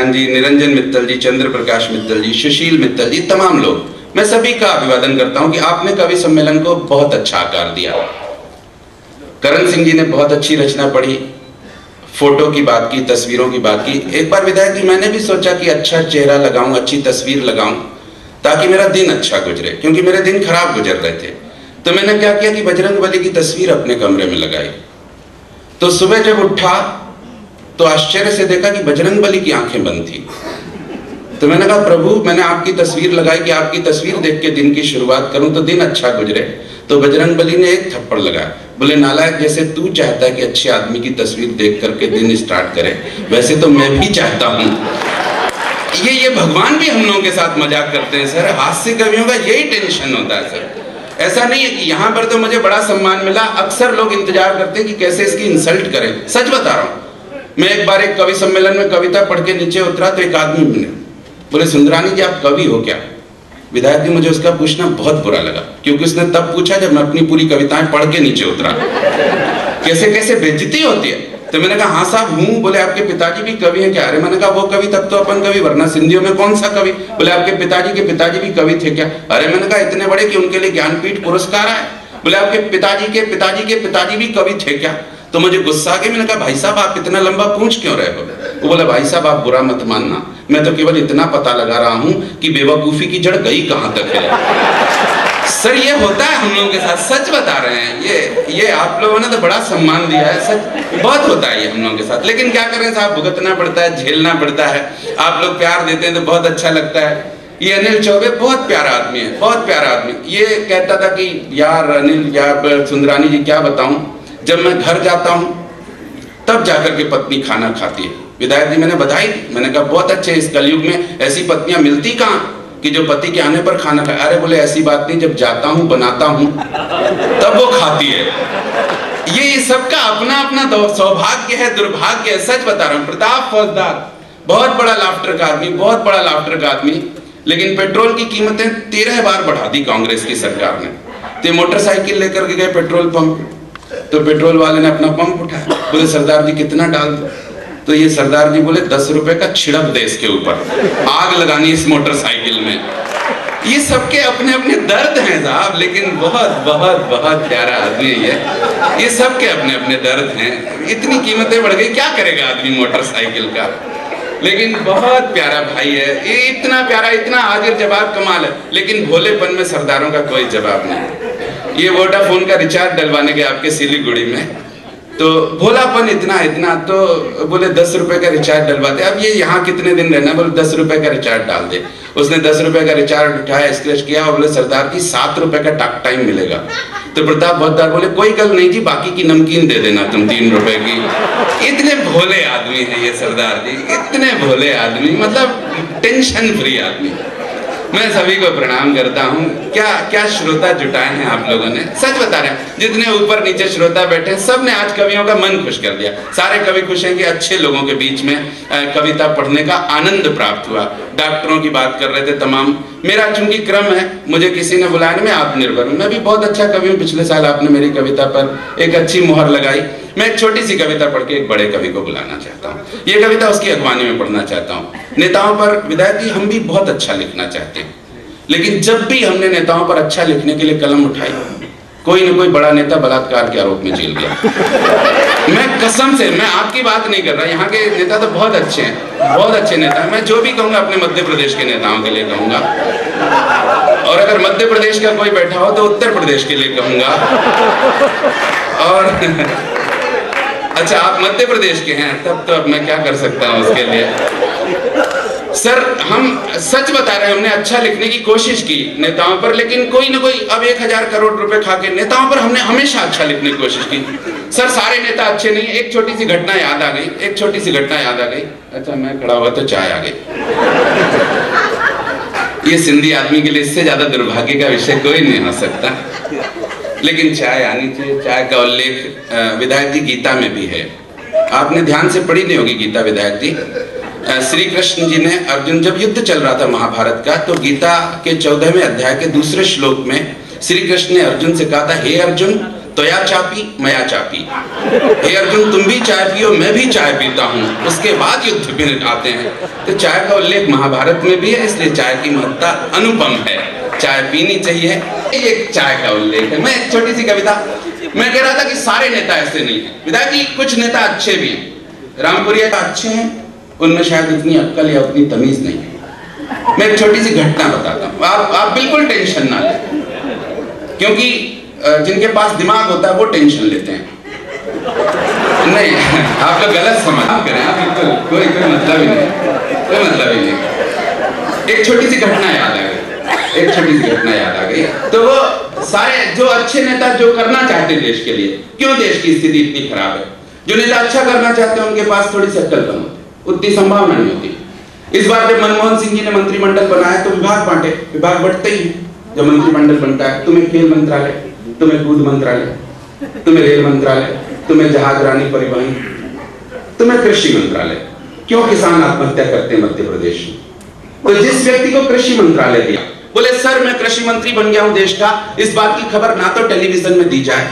कल्याण जी, निरंजन मित्तल जी, चंद्र प्रकाश मित्तल जी, सुशील मित्तल जी, तमाम लोग, मैं सभी का अभिवादन करता हूं कि आपने कवि सम्मेलन को बहुत अच्छा आकार दिया। करण सिंह जी ने बहुत अच्छी रचना पढ़ी, फोटो की बात की, तस्वीरों की बात की। एक बार विधायक जी मैंने भी सोचा कि अच्छा चेहरा लगाऊं, अच्छी तस्वीर लगाऊं ताकि मेरा दिन अच्छा गुजरे, क्योंकि मेरे दिन खराब गुजर रहे थे। तो मैंने क्या किया कि बजरंगबली की तस्वीर अपने कमरे में लगाई। तो सुबह जब उठा तो आश्चर्य से देखा कि बजरंगबली की आंखें बंद थी। तो मैंने कहा प्रभु, मैंने आपकी तस्वीर लगाई कि आपकी तस्वीर देख के दिन की शुरुआत करूं तो दिन अच्छा गुजरे। तो बजरंगबली ने एक थप्पड़ लगाया, बोले नालायक, जैसे तू चाहता है कि अच्छे आदमी की तस्वीर देख करके दिन स्टार्ट करे, वैसे तो मैं भी चाहता हूं। ये भगवान भी हम लोगों के साथ मजाक करते हैं सर, हास्य कवियों का यही टेंशन होता है सर। ऐसा नहीं है कि यहाँ पर तो मुझे बड़ा सम्मान मिला, अक्सर लोग इंतजार करते हैं कि कैसे इसकी इंसल्ट करें। सच बता रहा हूँ, मैं एक बार एक कवि सम्मेलन में कविता पढ़ के नीचे उतरा तो एक आदमी मिले, बोले सुंदरानी जी आप कवि हो क्या? विधायक जी मुझे उसका पूछना बहुत बुरा लगा, क्योंकि उसने तब पूछा जब मैं अपनी पूरी कविताएं पढ़ के नीचे उतरा। कैसे कैसे बेइज्जती होती है। तो मैंने कहा हाँ साहब हूँ। बोले आपके पिताजी भी कवि हैं क्या? अरे मैंने कहा वो कवि तब तो अपन कवि, वरना सिंधियों में कौन सा कवि? बोले आपके पिताजी के पिताजी भी कवि थे क्या? अरे मैंने कहा इतने बड़े कि उनके लिए ज्ञानपीठ पुरस्कार आए। बोले आपके पिताजी के पिताजी के पिताजी भी कवि थे क्या? तो मुझे गुस्सा आ गया। मैंने कहा भाई साहब आप इतना लंबा पूछ क्यों रहे हो? वो बोला भाई साहब आप बुरा मत मानना, मैं तो केवल इतना पता लगा रहा हूं कि बेवकूफी की जड़ गई कहां तक है। सर ये होता है हम लोगों के साथ, सच बता रहे हैं। ये आप लोगों ने तो बड़ा सम्मान दिया है, सच बहुत होता है ये हम लोगों के साथ। लेकिन क्या करें साहब, भुगतना पड़ता है, झेलना पड़ता है। आप लोग प्यार देते हैं तो बहुत अच्छा लगता है। ये अनिल चौबे बहुत प्यारा आदमी है, बहुत प्यारा आदमी। ये कहता था कि यार अनिल, यार सुंदरानी जी क्या बताऊं, जब मैं घर जाता हूं तब जाकर के पत्नी खाना खाती है। विधायक जी मैंने बधाई दी, मैंने कहा बहुत अच्छे, इस कलयुग में ऐसी पत्नियां मिलती कहां कि जो पति के आने पर खाना खाए। अरे बोले ऐसी बात नहीं, जब जाता हूं बनाता हूं तब वो खाती है। ये सबका अपना अपना सौभाग्य है, दुर्भाग्य है। सच बता रहा हूं, प्रताप फौजदार बहुत बड़ा लाफ्टर का आदमी, बहुत बड़ा लाफ्टर का आदमी, लेकिन पेट्रोल की कीमतें 13 बार बढ़ा दी कांग्रेस की सरकार ने। तो मोटरसाइकिल लेकर के गए पेट्रोल पंप, तो पेट्रोल वाले ने अपना पंप उठाया, बोले सरदार जी कितना डाल दो? तो ये सरदार जी बोले 10 रुपए का छिड़क दे इसके ऊपर, आग लगानी इस मोटरसाइकिल में। ये सबके अपने अपने दर्द हैं साहब, लेकिन बहुत बहुत बहुत प्यारा आदमी है ये सबके अपने अपने दर्द हैं। इतनी कीमतें बढ़ गई, क्या करेगा आदमी मोटरसाइकिल का, लेकिन बहुत प्यारा भाई है। ये इतना प्यारा, इतना हाजिर जवाब, कमाल है। लेकिन भोलेपन में सरदारों का कोई जवाब नहीं। ये वोडाफोन का रिचार्ज डलवाने गए आपके सिलीगुड़ी में, तो भोलापन इतना, तो बोले 10 रुपए का रिचार्ज डलवाते। अब ये यहाँ कितने दिन रहना? बोले 10 रुपए का रिचार्ज डाल दे। उसने 10 रुपए का रिचार्ज उठाया, स्क्रैच किया और बोले सरदार जी 7 रुपए का टॉक टाइम मिलेगा। तो प्रताप फौजदार बोले कोई गल नहीं जी, बाकी की नमकीन दे देना तुम 3 रुपए की। इतने भोले आदमी है ये सरदार जी, इतने भोले आदमी, मतलब टेंशन फ्री आदमी। मैं सभी को प्रणाम करता हूँ। क्या श्रोता जुटाए हैं आप लोगों ने, सच बता रहे हैं। जितने ऊपर नीचे श्रोता बैठे हैं, सब ने आज कवियों का मन खुश कर दिया। सारे कवि खुश हैं कि अच्छे लोगों के बीच में कविता पढ़ने का आनंद प्राप्त हुआ। डॉक्टरों की बात कर रहे थे तमाम। मेरा चूंकि क्रम है, मुझे किसी ने बुलाया, मैं आत्मनिर्भर हूँ। मैं भी बहुत अच्छा कवि हूँ। पिछले साल आपने मेरी कविता पर एक अच्छी मुहर लगाई। मैं एक छोटी सी कविता पढ़ के एक बड़े कवि को बुलाना चाहता हूँ। ये कविता उसकी अगवानी में पढ़ना चाहता हूँ। नेताओं पर विधायक जी हम भी बहुत अच्छा लिखना चाहते हैं, लेकिन जब भी हमने नेताओं पर अच्छा लिखने के लिए कलम उठाई, कोई न कोई बड़ा नेता बलात्कार के आरोप में जेल गया। मैं कसम से, मैं आपकी बात नहीं कर रहा, यहाँ के नेता तो बहुत अच्छे हैं, बहुत अच्छे नेता हैं। मैं जो भी कहूँगा अपने मध्य प्रदेश के नेताओं के लिए कहूँगा, और अगर मध्य प्रदेश का कोई बैठा हो तो उत्तर प्रदेश के लिए कहूँगा। और अच्छा आप मध्य प्रदेश के हैं, तब तो अब मैं क्या कर सकता हूँ उसके लिए। सर हम सच बता रहे हैं, हमने अच्छा लिखने की कोशिश की नेताओं पर, लेकिन कोई ना कोई, अब 1000 करोड़ रुपए खा के नेताओं पर हमने हमेशा अच्छा लिखने की कोशिश की। सर सारे नेता अच्छे नहीं। एक छोटी सी घटना याद आ गई, एक छोटी सी घटना याद आ गई। अच्छा मैं खड़ा हुआ तो चाय आ गई। ये सिंधी आदमी के लिए इससे ज्यादा दुर्भाग्य का विषय कोई नहीं हो सकता, लेकिन चाय आनी चाहिए। चाय का उल्लेख विधायक जी गीता में भी है। आपने ध्यान से पढ़ी नहीं होगी गीता विधायक जी। श्री कृष्ण जी ने, अर्जुन जब युद्ध चल रहा था महाभारत का, तो गीता के 14वें अध्याय के दूसरे श्लोक में श्री कृष्ण ने अर्जुन से कहा था, हे अर्जुन तो या चापी मया चापी। हे अर्जुन, तुम भी चाय पियो, मैं भी चाय पीता हूँ, उसके बाद युद्ध में आते हैं। तो चाय का उल्लेख महाभारत में भी है, इसलिए चाय की महत्ता अनुपम है, चाय पीनी चाहिए। एक चाय का उल्लेख है। मैं एक छोटी सी कविता, मैं कह रहा था कि सारे नेता ऐसे नहीं है पिताजी, कुछ नेता अच्छे भी हैं। रामपुरिया का अच्छे हैं, उनमें शायद इतनी अक्ल या उतनी तमीज नहीं है। मैं एक छोटी सी घटना बताता हूँ, आप बिल्कुल टेंशन ना लें, क्योंकि जिनके पास दिमाग होता है वो टेंशन लेते हैं। नहीं, आप लोग गलत समझ करें, आप बिल्कुल कोई मतलब ही नहीं, कोई मतलब ही नहीं। एक छोटी सी घटना याद आ गई, एक छोटी सी घटना याद आ गई। तो वो सारे जो अच्छे नेता जो करना चाहते हैं देश के लिए, क्यों देश की स्थिति इतनी खराब है, जो नेता अच्छा करना चाहते हैं उनके पास थोड़ी सी अक्ल कम होती, उतनी संभावना नहीं होती। इस बार जब मनमोहन सिंह जी ने मंत्रिमंडल बनाया तो विभाग बांटे, विभाग बढ़ते ही जब मंत्रिमंडल बनता है, तुम्हें खेल मंत्रालय, तुम्हें कूद मंत्रालय, तुम्हें रेल मंत्रालय, तुम्हें जहाजरानी परिवहन, तुम्हें कृषि मंत्रालय। क्यों किसान आत्महत्या करते हैं मध्य प्रदेश में? तो जिस व्यक्ति को कृषि मंत्रालय दिया, बोले सर मैं कृषि मंत्री बन गया हूं देश का, इस बात की खबर ना तो टेलीविजन में दी जाए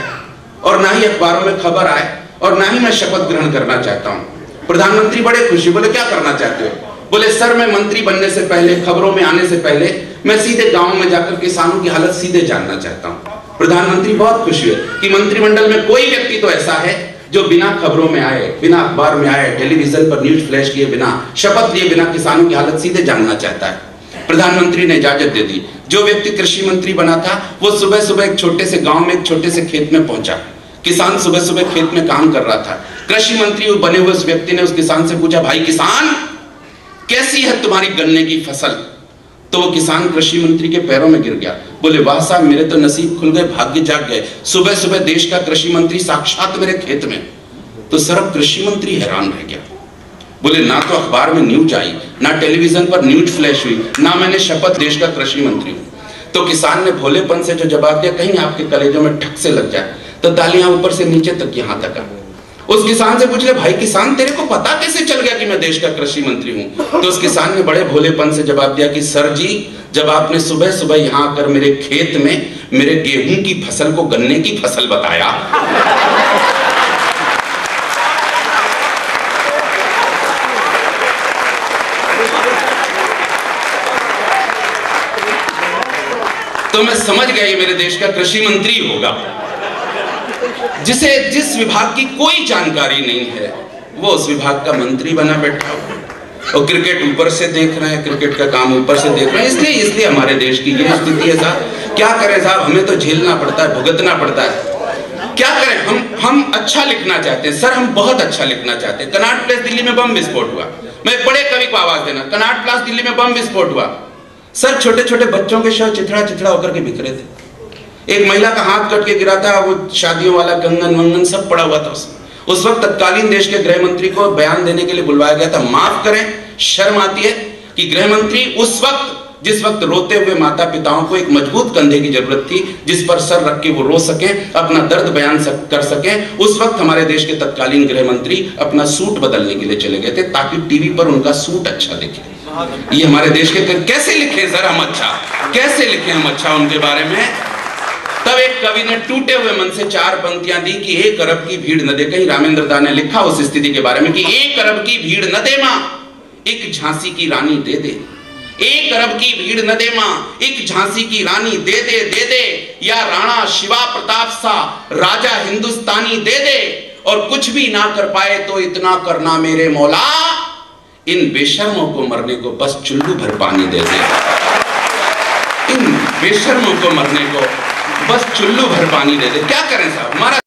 और ना ही अखबारों में खबर आए और ना ही मैं शपथ ग्रहण करना चाहता हूं। प्रधानमंत्री बड़े खुशी, बोले क्या करना चाहते हो? बोले सर मैं मंत्री बनने से पहले, खबरों में आने से पहले मैं सीधे गांव में जाकर किसानों की हालत सीधे जानना चाहता हूं। प्रधानमंत्री बहुत खुश हुए कि मंत्रिमंडल में कोई व्यक्ति तो ऐसा है जो बिना खबरों में आए, बिना अखबार में आए, टेलीविजन पर न्यूज फ्लैश किए बिना, शपथ लिए बिना किसानों की हालत सीधे जानना चाहता है। प्रधानमंत्री ने इजाजत दे दी। जो व्यक्ति कृषि मंत्री बना था वो सुबह सुबह एक छोटे से गांव में, एक छोटे से खेत में पहुंचा। किसान सुबह सुबह खेत में काम कर रहा था। कृषि मंत्री बने हुए उस व्यक्ति ने उस किसान से पूछा, भाई किसान कैसी है तुम्हारी गन्ने की फसल? तो वो किसान कृषि मंत्री के पैरों में गिर गया, बोले वाह साहब मेरे तो नसीब खुल गए, भाग्य जाग गए, सुबह सुबह देश का कृषि मंत्री साक्षात मेरे खेत में। तो सर कृषि मंत्री हैरान रह गया, बोले ना तो अखबार में न्यूज आई, ना टेलीविजन पर न्यूज फ्लैश हुई, ना मैंने शपथ देश का कृषि मंत्री हूं। तो किसान ने भोलेपन से जो जवाब दिया, कहीं आपके कलेजों में ठक से लग जाए, तो तालियां ऊपर से नीचे तक यहां तक आ। उस किसान से पूछ ले, भाई किसान तेरे को पता कैसे चल गया कि मैं देश का कृषि मंत्री हूं? तो उस किसान ने बड़े भोलेपन से जवाब दिया कि सर जी जब आपने सुबह सुबह यहां आकर मेरे खेत में मेरे गेहूं की फसल को गन्ने की फसल बताया, तो मैं समझ गया ये मेरे देश का कृषि मंत्री होगा, जिसे जिस विभाग की कोई जानकारी नहीं है वो उस विभाग का मंत्री बना बैठा हो। और क्रिकेट ऊपर से देख रहे हैं, क्रिकेट का काम ऊपर से देख रहे हैं। इसलिए हमारे देश की ये स्थिति है साहब। क्या करें साहब, हमें तो झेलना पड़ता है, भुगतना पड़ता है। क्या करें, हम अच्छा लिखना चाहते हैं सर, हम बहुत अच्छा लिखना चाहते हैं। कनॉट प्लेस दिल्ली में बम विस्फोट हुआ, मैं बड़े कवि को आवाज देना, कनॉट प्लेस दिल्ली में बम विस्फोट हुआ। सर छोटे छोटे बच्चों के शव चिथड़ा चिथड़ा होकर के बिखरे थे। एक महिला का हाथ कट के गिरा था, वो शादियों वाला कंगन वंगन सब पड़ा हुआ था उस वक्त तत्कालीन देश के गृह मंत्री को बयान देने के लिए बुलवाया गया था। माफ करें, शर्म आती है कि गृह मंत्री उस वक्त, जिस वक्त रोते हुए माता पिताओं को एक मजबूत कंधे की जरूरत थी जिस पर सर रख के वो रो सके, अपना दर्द बयान कर सके, उस वक्त हमारे देश के तत्कालीन गृह मंत्री अपना सूट बदलने के लिए चले गए थे ताकि टीवी पर उनका सूट अच्छा दिखे। ये हमारे देश के कैसे लिखे सर हम अच्छा, कैसे लिखे हम अच्छा उनके बारे में? तब एक कवि ने टूटे हुए मन से 4 पंक्तियां दी कि 1 अरब की भीड़ न दे। कहीं रामेंद्र दा ने लिखा उस स्थिति के बारे में कि 1 अरब की भीड़ न दे मां, एक झांसी की रानी दे दे। 1 अरब की भीड़ न दे मां, एक झांसी की रानी दे दे, दे दे, या राणा शिवा प्रताप सा राजा हिंदुस्तानी दे दे। और कुछ भी ना कर पाए तो इतना करना मेरे मौला, इन बेशर्मों को मरने को बस चुल्लू भर पानी दे दे। इन बेशर्मों को मरने को बस चुल्लू भर पानी दे दे। क्या करें साहब, हमारा